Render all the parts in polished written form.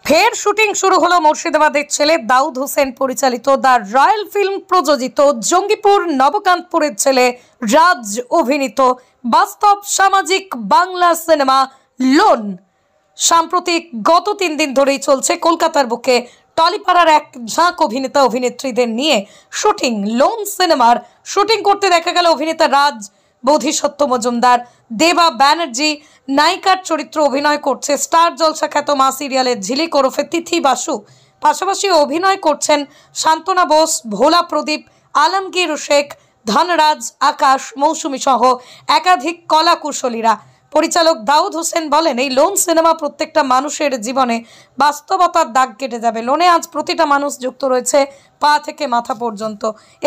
ফের শুটিং শুরু হলো মুর্শিদাবাদের ছেলে দাউদ হোসেন পরিচালিত দ্য রয়্যাল ফিল্ম প্রযোজিত জঙ্গিপুর নবকান্তপুরের ছেলে রাজ অভিনীত বাস্তব সামাজিক বাংলা সিনেমা লোন। সাম্প্রতিক গত 3 দিন ধরেই চলছে কলকাতার বুকে টলিপাড়ার এক ঝাঁক অভিনেতা অভিনেত্রীদের নিয়ে শুটিং। লোন সিনেমার শুটিং করতে দেখা গেল অভিনেতা রাজ, বোধিসত্ত্ব মজুমদার, দেবা ব্যানার্জি নায়িকার চরিত্র অভিনয় করছে স্টার জলসা খ্যাত মা সিরিয়ালের ঝিলিক ওরফে তিথি বাসু। পাশাপাশি অভিনয় করছেন শান্তনা বোস, ভোলা প্রদীপ, আলমগীর শেখ, ধনরাজ, আকাশ, মৌসুমী সহ একাধিক কলা কুশলীরা। পরিচালক দাউদ হোসেন বলেন, এই লোন সিনেমা প্রত্যেকটা মানুষের জীবনে বাস্তবতার দাগ কেটে যাবে। লোনে আজ প্রতিটা মানুষ যুক্ত রয়েছে পা থেকে মাথা পর্যন্ত।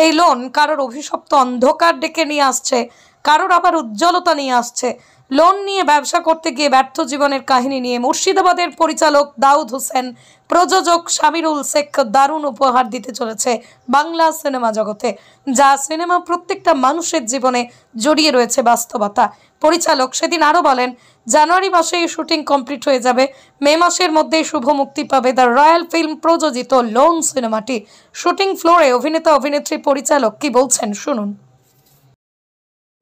এই লোন কারোর অভিশপ্ত অন্ধকার ডেকে নিয়ে আসছে, কারোর আবার উজ্জ্বলতা নিয়ে আসছে। লোন নিয়ে ব্যবসা করতে গিয়ে ব্যর্থ জীবনের কাহিনী নিয়ে মুর্শিদাবাদের পরিচালক দাউদ হোসেন, প্রযোজক শামিরুল শেখ দারুণ উপহার দিতে চলেছে বাংলা সিনেমা জগতে, যা সিনেমা প্রত্যেকটা মানুষের জীবনে জড়িয়ে রয়েছে বাস্তবতা। পরিচালক সেদিন আরও বলেন, জানুয়ারি মাসে এই শুটিং কমপ্লিট হয়ে যাবে, মে মাসের মধ্যেই শুভ মুক্তি পাবে দ্য রয়্যাল ফিল্ম প্রযোজিত লোন সিনেমাটি। শুটিং ফ্লোরে অভিনেতা অভিনেত্রী পরিচালক কি বলছেন শুনুন।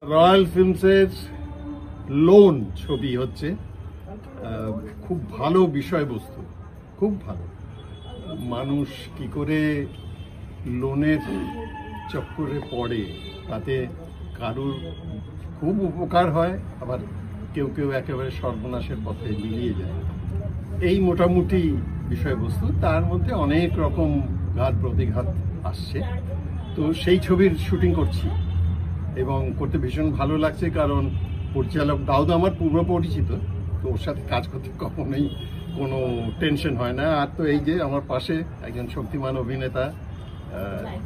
রয়্যাল ফিল্মসের লোন ছবি হচ্ছে, খুব ভালো বিষয়বস্তু, খুব ভালো। মানুষ কি করে লোনের চক্করে পড়ে, তাতে কারুর খুব উপকার হয়, আবার কেউ কেউ একেবারে সর্বনাশের পথে মিলিয়ে যায়। এই মোটামুটি বিষয়বস্তু, তার মধ্যে অনেক রকম ঘাত প্রতিঘাত আসছে। তো সেই ছবির শুটিং করছি এবং করতে ভীষণ ভালো লাগছে, কারণ পরিচালক দাউদ আমার পূর্ব পরিচিত, তো ওর সাথে কাজ করতে কখনোই কোনো টেনশন হয় না। আর তো এই যে আমার পাশে একজন শক্তিমান অভিনেতা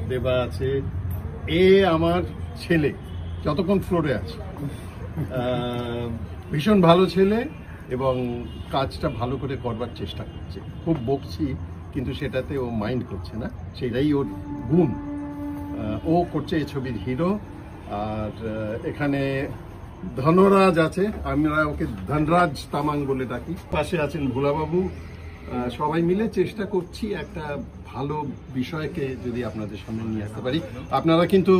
দেবা আছে, এ আমার ছেলে যতক্ষণ ফ্লোরে আছে, ভীষণ ভালো ছেলে এবং কাজটা ভালো করে করবার চেষ্টা করছে। খুব বকছি কিন্তু সেটাতে ও মাইন্ড করছে না, সেটাই ওর গুণ। ও করছে এই ছবির হিরো। আর এখানে ধনরাজ আছে, আমরা ওকে ধনরাজ তামাং বলে ডাকি। পাশে আছেন ভোলাবাবু। সবাই মিলে চেষ্টা করছি একটা ভালো বিষয়কে যদি আপনাদের সামনে নিয়ে আসতে পারি। আপনারা কিন্তু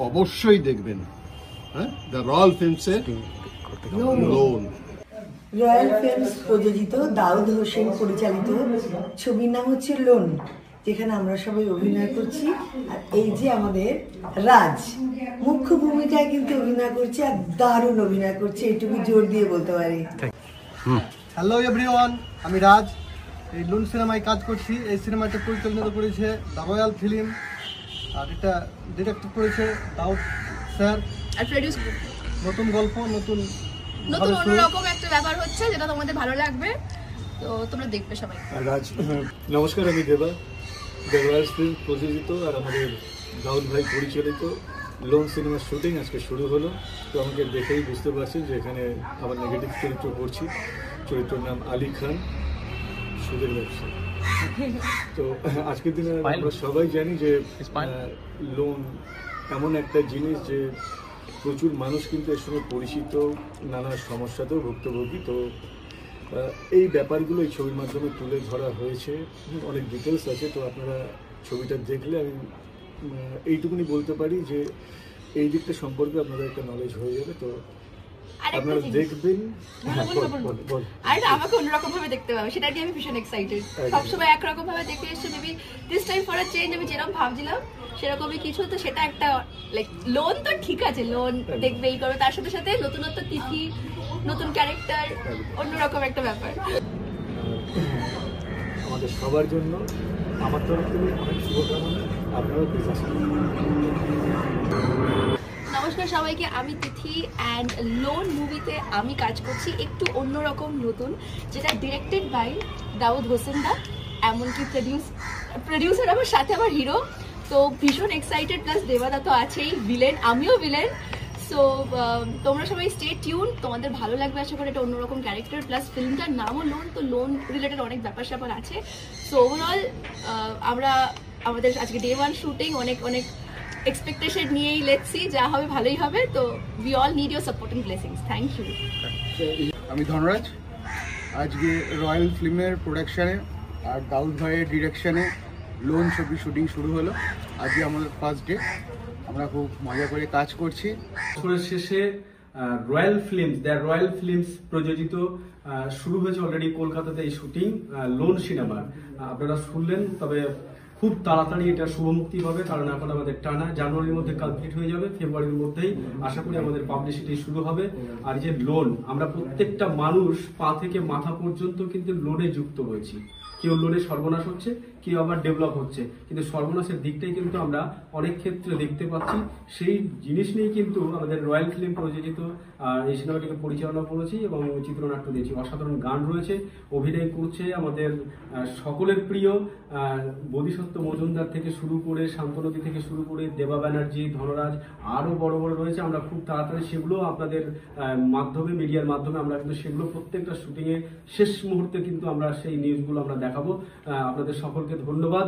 অবশ্যই দেখবেন, হ্যাঁ, দ্য রয়্যাল ফিল্মসের লোন। রয়্যাল ফিল্মস প্রযোজিত দাউদ হোসেন পরিচালিত ছবির নাম হচ্ছে লোন, যেখানে আমরা সবাই অভিনয় করছি। আর এই যে আমাদের রাজ মুখ্য ভূমিকায় কিন্তু অভিনয় করছে, আর দারুণ অভিনয় করছে, এটুকু জোর দিয়ে বলতে পারি। হ্যালো এভরিওয়ান, আমি রাজ, এই লোন সিনেমায় কাজ করছি। এই সিনেমাটা পরিচালনা করেছে দ্য রয়্যাল ফিল্ম, আর এটা ডিরেক্ট করেছে দাউদ স্যার। আর প্রোডিউস নতুন গল্প, নতুন অন্যরকম একটা ব্যাপার হচ্ছে, যেটা তোমাদের ভালো লাগবে, তো তোমরা দেখবে সবাই। রাজ, নমস্কার, আমি দেবা। দ্য রয়্যাল ফিল্ম প্রযোজিত আর আমাদের দাউদ ভাই পরিচালিত লোন সিনেমার শুটিং আজকে শুরু হলো। তো আমাকে দেখেই বুঝতে পারছি যে এখানে আমার নেগেটিভ চরিত্র করছি। চরিত্রের নাম আলী খান, সুদের ব্যবসা। তো আজকের দিনে আমরা সবাই জানি যে লোন এমন একটা জিনিস যে প্রচুর মানুষ কিন্তু এর সঙ্গে পরিচিত, নানা সমস্যাতেও ভুক্তভোগী। তো এই ব্যাপারগুলো এই ছবির মাধ্যমে তুলে ধরা হয়েছে, অনেক ডিটেলস আছে। তো আপনারা ছবিটা দেখলে আমি এইটুকুনি বলতে পারি যে এই দিকটা সম্পর্কে আপনাদের একটা নলেজ হয়ে যাবে। তো আপনারা দেখবেন। আর আমাকে অন্যরকম ভাবে দেখতে পাবে, সেটা নিয়ে আমি ভীষণ এক্সাইটেড। সবসময় একরকম ভাবে দেখে এসে maybe this time for a change, আমি যেরকম ভাবছিলাম সেরকমই কিছু। তো সেটা একটা লাইক লোন, তো ঠিক আছে, লোন দেখবে এই করবে, তার সাথে সাথে নতুনত্ব তিথি, নতুন ক্যারেক্টার, অন্যরকম একটা ব্যাপার। আমাদের সবার জন্য আমার তরফ থেকে অনেক শুভকামনা। আপনারাও প্লিজ আসুন। নমস্কার সবাইকে, আমি তিথি অ্যান্ড লোন মুভিতে আমি কাজ করছি একটু অন্যরকম নতুন, যেটা ডিরেক্টেড বাই দাউদ হোসেন দা, এমনকি প্রডিউসার আমার সাথে আমার হিরো। তো ভীষণ এক্সাইটেড, প্লাস দেবাদা তো আছেই, ভিলেন, আমিও ভিলেন। সো তোমরা সবাই স্টে টিউন, তোমাদের ভালো লাগবে আশা করি। এটা অন্যরকম ক্যারেক্টার, প্লাস ফিল্মটার নামও লোন, তো লোন রিলেটেড অনেক ব্যাপার স্যাপার আছে। সো ওভারঅল আমরা আমাদের আজকে ডে 1 শুটিং অনেক অনেক এক্সপেকটেশন নিয়েই, লেটস সি, যা হবে ভালোই হবে। তো we all need your support and blessings. Thank you. আমি ধনরাজ, আজকে রয়্যাল ফিল্মের প্রোডাকশানে আর দাউদ ভাইয়ের ডিরেকশনে লোন ছবি শুটিং শুরু হলো। আজকে আমাদের ফার্স্ট ডে, আমরা খুব মজা করে কাজ করছি। বছরের শেষে রয়্যাল ফিল্মস প্রযোজিত শুরু হয়েছে অলরেডি কলকাতাতে এই শুটিং লোন সিনেমার। আপনারা শুনলেন, তবে খুব তাড়াতাড়ি এটা শুভ মুক্তি পাবে, কারণ এখন আমাদের টানা জানুয়ারির মধ্যে কমপ্লিট হয়ে যাবে, ফেব্রুয়ারির মধ্যেই আশা করি আমাদের পাবলিসিটি শুরু হবে। আর যে লোন, আমরা প্রত্যেকটা মানুষ পা থেকে মাথা পর্যন্ত কিন্তু লোনে যুক্ত হয়েছি। কেউ লোনে সর্বনাশ হচ্ছে, কেউ আবার ডেভেলপ হচ্ছে, কিন্তু সর্বনাশের দিকটাই কিন্তু আমরা অনেক ক্ষেত্রে দেখতে পাচ্ছি। সেই জিনিস নিয়েই কিন্তু আমাদের রয়্যাল ফিল্ম প্রযোজিত এই সিনেমাটিকে পরিচালনা করেছি এবং চিত্রনাট্য দিয়েছি। অসাধারণ গান রয়েছে, অভিনয় করছে আমাদের সকলের প্রিয় বোধিসত্ত্ব মজুমদার থেকে শুরু করে, শান্তনদী থেকে শুরু করে, দেবা ব্যানার্জি, ধনরাজ, আরও বড় বড় রয়েছে। আমরা খুব তাড়াতাড়ি সেগুলো আপনাদের মাধ্যমে, মিডিয়ার মাধ্যমে আমরা কিন্তু সেগুলো প্রত্যেকটা শুটিংয়ে শেষ মুহূর্তে কিন্তু আমরা সেই নিউজগুলো আমরা দেখাবো। আপনাদের সকলকে ধন্যবাদ।